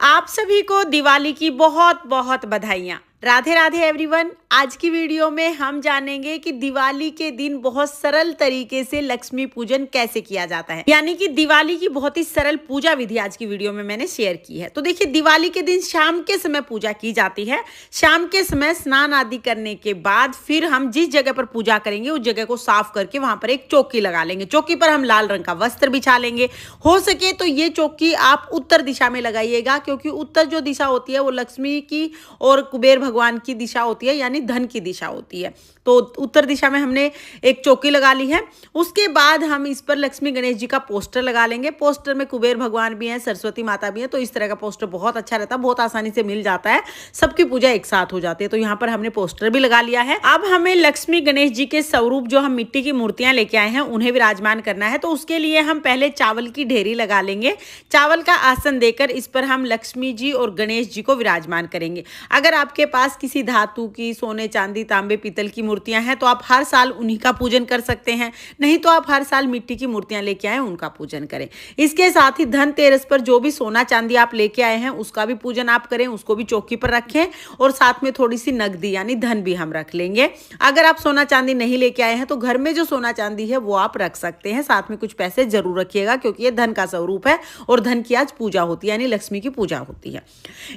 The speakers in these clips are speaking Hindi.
आप सभी को दिवाली की बहुत बहुत बधाइयाँ। राधे राधे एवरीवन। आज की वीडियो में हम जानेंगे कि दिवाली के दिन बहुत सरल तरीके से लक्ष्मी पूजन कैसे किया जाता है, यानी कि दिवाली की बहुत ही सरल पूजा विधि आज की वीडियो में मैंने शेयर की है। तो देखिए, दिवाली के दिन शाम के समय पूजा की जाती है। शाम के समय स्नान आदि करने के बाद फिर हम जिस जगह पर पूजा करेंगे उस जगह को साफ करके वहां पर एक चौकी लगा लेंगे। चौकी पर हम लाल रंग का वस्त्र बिछा लेंगे। हो सके तो ये चौकी आप उत्तर दिशा में लगाइएगा, क्योंकि उत्तर जो दिशा होती है वो लक्ष्मी की और कुबेर भगवान की दिशा होती है, यानी धन की दिशा होती है। तो उत्तर दिशा में हमने एक चौकी लगा ली है। उसके बाद हम इस पर लक्ष्मी गणेश जी का पोस्टर लगा लेंगे। पोस्टर में कुबेर भगवान भी हैं, सरस्वती माता भी हैं। तो इस तरह का पोस्टर बहुत अच्छा रहता है, बहुत आसानी से मिल जाता है, सबकी पूजा एक साथ हो जाती है। तो यहाँ पर हमने पोस्टर भी लगा लिया है। अब हमें लक्ष्मी गणेश जी के स्वरूप जो हम मिट्टी की मूर्तियां लेके आए हैं उन्हें विराजमान करना है। तो उसके लिए हम पहले चावल की ढेरी लगा लेंगे। चावल का आसन देकर इस पर हम लक्ष्मी जी और गणेश जी को विराजमान करेंगे। अगर आपके पास किसी धातु की, सोने चांदी तांबे पीतल की मूर्तियां हैं तो आप हर साल उन्हीं का पूजन कर सकते हैं, नहीं तो आप हर साल मिट्टी की मूर्तियां लेके आए उनका पूजन करें। इसके साथ ही धनतेरस पर जो भी सोना चांदी आप लेके आए हैं उसका भी पूजन आप करें, उसको भी चौकी पर रखें और साथ में थोड़ी सी नकदी यानी धन भी हम रख लेंगे। अगर आप सोना चांदी नहीं लेके आए हैं तो घर में जो सोना चांदी है वो आप रख सकते हैं, साथ में कुछ पैसे जरूर रखिएगा, क्योंकि ये धन का स्वरूप है और धन की आज पूजा होती है, यानी लक्ष्मी की पूजा होती है।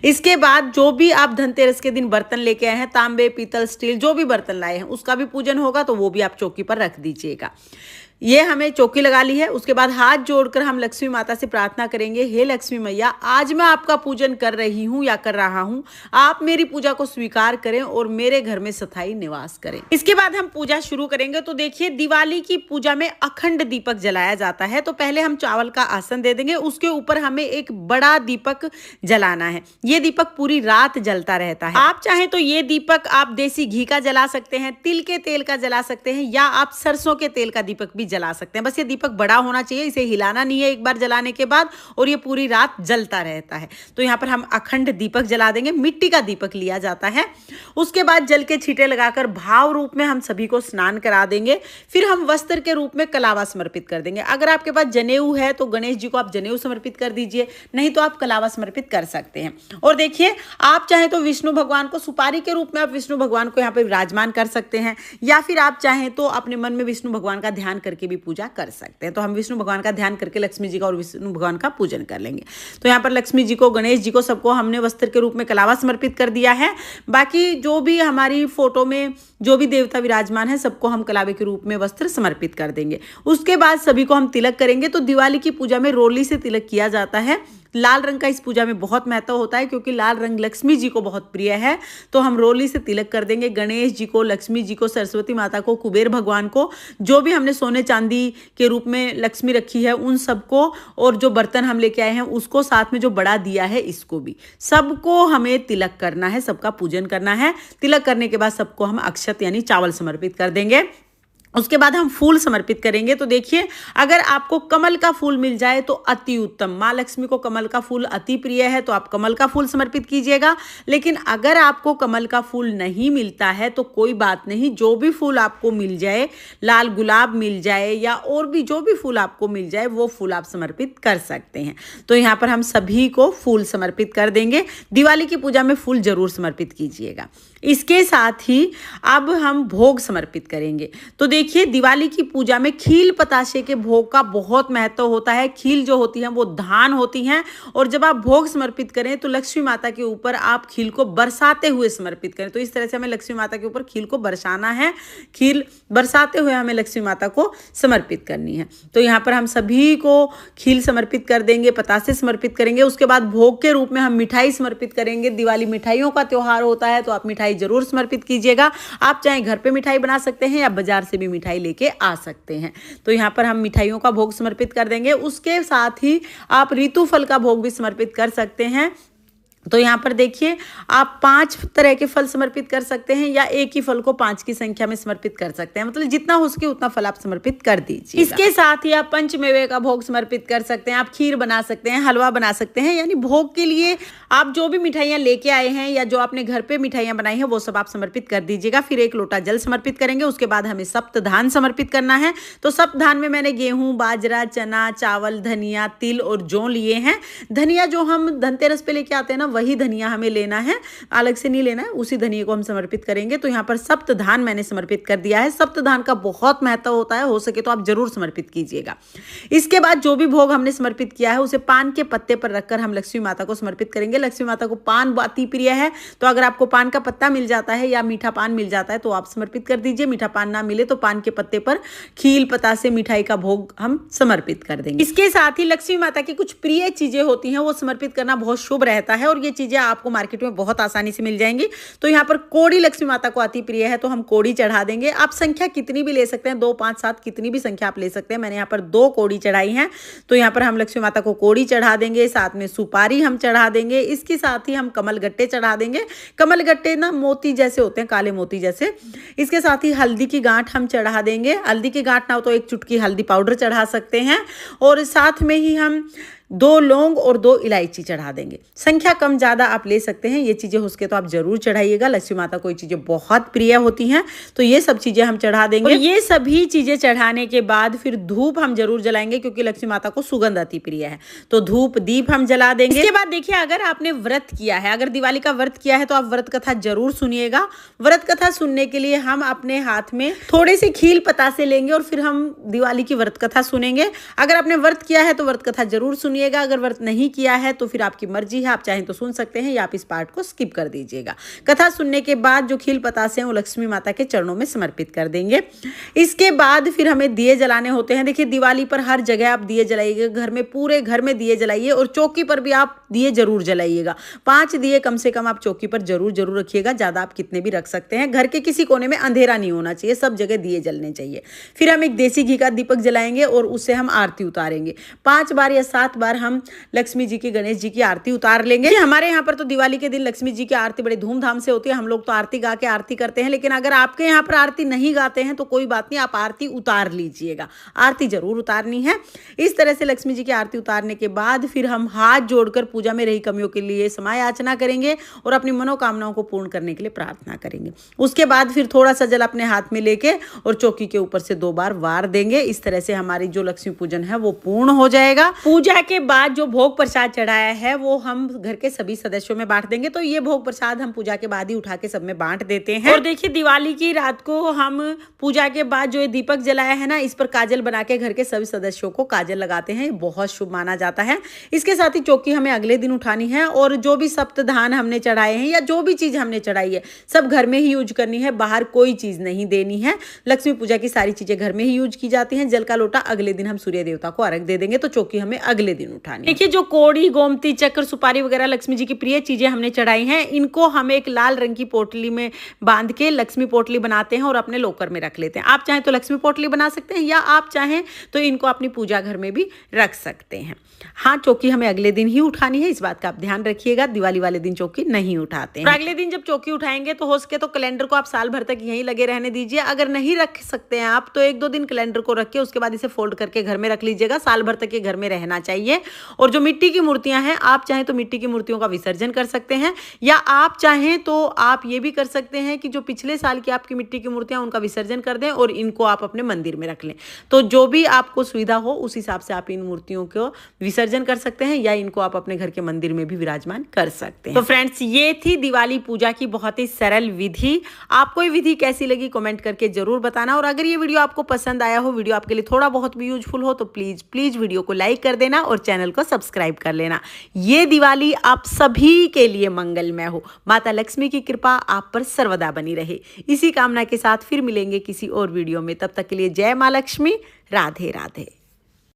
इसके बाद जो भी आप धनतेरस के दिन बर्तन लेके आए हैं, तांबे पीतल स्टील जो भी बर्तन लाए हैं उसका भी पूजन होगा, तो वो भी आप चौकी पर रख दीजिएगा। ये हमें चौकी लगा ली है। उसके बाद हाथ जोड़कर हम लक्ष्मी माता से प्रार्थना करेंगे, हे लक्ष्मी मैया, आज मैं आपका पूजन कर रही हूँ या कर रहा हूँ, आप मेरी पूजा को स्वीकार करें और मेरे घर में स्थायी निवास करें। इसके बाद हम पूजा शुरू करेंगे। तो देखिए, दिवाली की पूजा में अखंड दीपक जलाया जाता है। तो पहले हम चावल का आसन दे देंगे, उसके ऊपर हमें एक बड़ा दीपक जलाना है। ये दीपक पूरी रात जलता रहता है। आप चाहें तो ये दीपक आप देसी घी का जला सकते हैं, तिल के तेल का जला सकते हैं, या आप सरसों के तेल का दीपक भी जला सकते हैं। बस ये दीपक बड़ा होना चाहिए, इसे हिलाना नहीं है एक बार जलाने के बाद, और ये पूरी रात जलता रहता है। तो यहाँ पर हम अखंड दीपक जला देंगे। मिट्टी का दीपक लिया जाता है। उसके बाद जल के छींटे लगाकर भाव रूप में हम सभी को स्नान करा देंगे। फिर हम वस्त्र के रूप में कलावा समर्पित कर देंगे। अगर आपके पास जनेऊ है तो गणेश जी को आप जनेऊ समर्पित कर दीजिए, नहीं तो आप कलावा समर्पित कर सकते हैं। और देखिए, आप चाहें तो विष्णु भगवान को सुपारी के रूप में आप विष्णु भगवान को यहाँ पे विराजमान कर सकते हैं, या फिर आप चाहें तो अपने मन में विष्णु भगवान का ध्यान करके भी पूजा कर सकते हैं। तो हम विष्णु भगवान का ध्यान करके लक्ष्मी जी का और विष्णु भगवान का पूजन कर लेंगे। तो यहाँ पर लक्ष्मी जी को, गणेश जी को, सबको हमने वस्त्र के रूप में कलावा समर्पित कर दिया है। बाकी जो भी हमारी फोटो में जो भी देवता विराजमान है सबको हम कलावे के रूप में वस्त्र समर्पित कर देंगे। उसके बाद सभी को हम तिलक करेंगे। तो दिवाली की पूजा में रोली से तिलक किया जाता है। लाल रंग का इस पूजा में बहुत महत्व होता है, क्योंकि लाल रंग लक्ष्मी जी को बहुत प्रिय है। तो हम रोली से तिलक कर देंगे गणेश जी को, लक्ष्मी जी को, सरस्वती माता को, कुबेर भगवान को, जो भी हमने सोने चांदी के रूप में लक्ष्मी रखी है उन सबको, और जो बर्तन हम लेके आए हैं उसको, साथ में जो बड़ा दिया है इसको भी, सबको हमें तिलक करना है, सबका पूजन करना है। तिलक करने के बाद सबको हम अक्षत यानी चावल समर्पित कर देंगे। उसके बाद हम फूल समर्पित करेंगे। तो देखिए, अगर आपको कमल का फूल मिल जाए तो अति उत्तम। माँ लक्ष्मी को कमल का फूल अति प्रिय है, तो आप कमल का फूल समर्पित कीजिएगा। लेकिन अगर आपको कमल का फूल नहीं मिलता है तो कोई बात नहीं, जो भी फूल आपको मिल जाए, लाल गुलाब मिल जाए या और भी जो भी फूल आपको मिल जाए वो फूल आप समर्पित कर सकते हैं। तो यहाँ पर हम सभी को फूल समर्पित कर देंगे। दिवाली की पूजा में फूल जरूर समर्पित कीजिएगा। इसके साथ ही अब हम भोग समर्पित करेंगे। तो देखिए, दिवाली की पूजा में खील पताशे के भोग का बहुत महत्व होता है। खील जो होती है वो धान होती हैं, और जब आप भोग समर्पित करें तो लक्ष्मी माता के ऊपर आप खील को बरसाते हुए समर्पित करें। तो इस तरह से हमें लक्ष्मी माता के ऊपर खील को बरसाना है। खील बरसाते हुए हमें लक्ष्मी माता को समर्पित करनी है। तो यहाँ पर हम सभी को खील समर्पित कर देंगे, पतासे समर्पित करेंगे। उसके बाद भोग के रूप में हम मिठाई समर्पित करेंगे। दिवाली मिठाइयों का त्योहार होता है, तो आप मिठाई जरूर समर्पित कीजिएगा। आप चाहे घर पे मिठाई बना सकते हैं या बाजार से भी मिठाई लेके आ सकते हैं। तो यहाँ पर हम मिठाइयों का भोग समर्पित कर देंगे। उसके साथ ही आप ऋतु फल का भोग भी समर्पित कर सकते हैं। तो यहाँ पर देखिए आप 5 तरह के फल समर्पित कर सकते हैं या एक ही फल को 5 की संख्या में समर्पित कर सकते हैं, मतलब जितना हो सके उतना फल आप समर्पित कर दीजिए। इसके साथ ही आप पंचमेवे का भोग समर्पित कर सकते हैं, आप खीर बना सकते हैं, हलवा बना सकते हैं, यानी भोग के लिए आप जो भी मिठाइयाँ लेके आए हैं या जो आपने घर पे मिठाइयाँ बनाई हैं वो सब आप समर्पित कर दीजिएगा। फिर 1 लोटा जल समर्पित करेंगे। उसके बाद हमें सप्तधान समर्पित करना है। तो सप्तधान में मैंने गेहूं, बाजरा, चना, चावल, धनिया, तिल और जौ लिए हैं। धनिया जो हम धनतेरस पे लेके आते हैं ना, वही धनिया हमें लेना है, अलग से नहीं लेना है, उसी धनिया को हम समर्पित करेंगे। तो यहाँ पर सप्तधान मैंने समर्पित कर दिया है। सप्तधान का बहुत महत्व होता है, हो सके तो आप जरूर समर्पित कीजिएगा। इसके बाद जो भी भोग हमने समर्पित किया है उसे पान के पत्ते पर रखकर हम लक्ष्मी माता को समर्पित करेंगे। लक्ष्मी माता को पान अति प्रिय है, तो अगर आपको पान का पत्ता मिल जाता है या मीठा पान मिल जाता है तो आप समर्पित कर दीजिए। मीठा पान ना मिले तो पान के पत्ते पर खील पता से मिठाई का भोग हम समर्पित कर देंगे। इसके साथ ही लक्ष्मी माता की कुछ प्रिय चीजें होती हैं, वो समर्पित करना बहुत शुभ रहता है और ये चीजें आपको मार्केट में बहुत आसानी से मिल जाएंगी। तो यहाँ पर कोड़ी लक्ष्मी माता को अति प्रिय है, तो हम कोड़ी चढ़ा देंगे। आप संख्या कितनी भी ले सकते हैं, 2, 5, 7 कितनी भी संख्या आप ले सकते हैं। मैंने यहाँ पर 2 कोड़ी चढ़ाई हैं, तो यहाँ पर हम लक्ष्मी माता को कोड़ी चढ़ा देंगे, साथ में सुपारी हम चढ़ा देंगे। इसके साथ ही हम कमल गट्टे चढ़ा देंगे। कमल गट्टे ना मोती जैसे होते हैं, काले मोती जैसे। इसके साथ ही हल्दी की गांठ हम चढ़ा देंगे। हल्दी की गांठ ना हो तो 1 चुटकी हल्दी पाउडर चढ़ा सकते हैं और साथ में ही हम 2 लौंग और 2 इलायची चढ़ा देंगे। संख्या कम ज़्यादा आप ले सकते हैं, ये चीज़ें हो सके तो आप जरूर चढ़ाइएगा। लक्ष्मी माता को ये चीज़ें बहुत प्रिय होती हैं, तो ये सब चीज़ें हम चढ़ा देंगे। और ये सभी चीज़ें चढ़ाने के बाद फिर धूप हम जरूर जलाएंगे, क्योंकि लक्ष्मी माता को सुगंध अति प्रिय है, तो धूप दीप हम जला देंगे। इसके बाद देखिए, अगर आपने व्रत किया है, अगर दिवाली का व्रत किया है तो आप व्रत कथा जरूर सुनिएगा। व्रत कथा सुनने के लिए हम अपने हाथ में थोड़े से खील पतासे लेंगे और फिर हम दिवाली की व्रत कथा सुनेंगे। अगर आपने व्रत किया है तो व्रत कथा जरूर सुनिएगा। अगर व्रत नहीं किया है तो फिर आपकी मर्जी है, आप चाहें तो सुन सकते हैं या आप इस पार्ट को स्किप कर दीजिएगा। कथा सुनने के बाद जो खील पतासे हैं वो लक्ष्मी माता के चरणों में समर्पित कर देंगे। इसके बाद फिर हमें दिए जलाने होते हैं। देखिए, दिवाली पर हर जगह आप दिए जलाइएगा, घर में, पूरे घर में दिए जलाइए और चौकी पर भी आप दिए जरूर जलाइएगा। 5 दिए कम से कम आप चौकी पर जरूर रखिएगा। ज्यादा आप कितने भी रख सकते हैं। घर के किसी कोने में अंधेरा नहीं होना चाहिए, सब जगह दिए जलने चाहिए। फिर हम एक देसी घी का दीपक जलाएंगे और उससे हम आरती उतारेंगे। 5 बार या 7 बार हम लक्ष्मी जी की, गणेश जी की आरती उतार लेंगे। हमारे यहाँ पर तो दिवाली के दिन लक्ष्मी जी की आरती बड़े धूमधाम से होती है। हम लोग तो आरती गा के आरती करते हैं, लेकिन अगर आपके यहाँ पर आरती नहीं गाते हैं तो कोई बात नहीं, आप आरती उतार लीजिएगा। आरती जरूर उतारनी है। इस तरह से लक्ष्मी जी की आरती उतारने के बाद फिर हम हाथ जोड़कर पूजा में रही कमियों के लिए समय याचना करेंगे और अपनी मनोकामनाओं को पूर्ण करने के लिए प्रार्थना करेंगे। उसके बाद फिर थोड़ा सा जल अपने हाथ में लेके और चौकी के ऊपर से 2 बार वार देंगे। इस तरह से हमारी जो लक्ष्मी पूजन है वो पूर्ण हो जाएगा। पूजा के बाद जो भोग प्रसाद चढ़ाया है वो हम घर के सभी सदस्यों में बांट देंगे। तो ये भोग प्रसाद हम पूजा के बाद ही उठा के सब में बांट देते हैं। और देखिए, दिवाली की रात को हम पूजा के बाद जो ये दीपक जलाया है ना, इस पर काजल बना के घर के सभी सदस्यों को काजल लगाते हैं, बहुत शुभ माना जाता है। इसके साथ ही चौकी हमें अगले दिन उठानी है और जो भी सप्तधान हमने चढ़ाए हैं या जो भी चीज हमने चढ़ाई है सब घर में ही यूज करनी है, बाहर कोई चीज नहीं देनी है। लक्ष्मी पूजा की सारी चीजें घर में ही यूज की जाती हैं। जल का लोटा अगले दिन हम सूर्य देवता को अर्घ दे देंगे, तो चौकी हमें अगले दिन उठानी है। देखिए, जो कोड़ी, गोमती, चक्र, सुपारी वगैरह लक्ष्मी जी की प्रिय चीजें हमने चढ़ाई हैं, इनको हम एक लाल रंग की पोटली में बांध के लक्ष्मी पोटली बनाते हैं और अपने लॉकर में रख लेते हैं। आप चाहें तो लक्ष्मी पोटली बना सकते हैं या आप चाहें तो इनको अपनी पूजा घर में भी रख सकते हैं। हाँ, चौकी हमें अगले दिन ही उठानी है, इस बात का आप ध्यान रखिएगा। दिवाली वाले दिन चौकी नहीं उठाते हैं। अगले दिन जब चौकी उठाएंगे तो हो सके तो कैलेंडर को आप साल भर तक यहीं लगे रहने दीजिए। अगर नहीं रख सकते हैं आप तो 1-2 दिन कैलेंडर को रख के उसके बाद इसे फोल्ड करके घर में रख लीजिएगा। साल भर तक ये घर में रहना चाहिए। और जो मिट्टी की मूर्तियां हैं, आप चाहें तो मिट्टी की मूर्तियों का विसर्जन कर सकते हैं या आप चाहें तो आप ये भी कर सकते हैं कि जो पिछले साल की आपकी मिट्टी की मूर्तियां उनका विसर्जन कर दें और इनको आप अपने मंदिर में रख लें। तो जो भी आपको सुविधा हो उस हिसाब से आप इन मूर्तियों को विसर्जन कर सकते हैं या इनको आप अपने घर के मंदिर में भी विराजमान कर सकते हैं। तो फ्रेंड्स, ये थी दिवाली पूजा की बहुत ही सरल विधि। आपको ये विधि कैसी लगी कमेंट करके जरूर बताना। और अगर ये वीडियो आपको पसंद आया हो, वीडियो आपके लिए थोड़ा बहुत भी यूजफुल हो, तो प्लीज वीडियो को लाइक कर देना और चैनल को सब्सक्राइब कर लेना। ये दिवाली आप सभी के लिए मंगलमय हो। माता लक्ष्मी की कृपा आप पर सर्वदा बनी रहे। इसी कामना के साथ फिर मिलेंगे किसी और वीडियो में। तब तक के लिए जय मां लक्ष्मी। राधे राधे।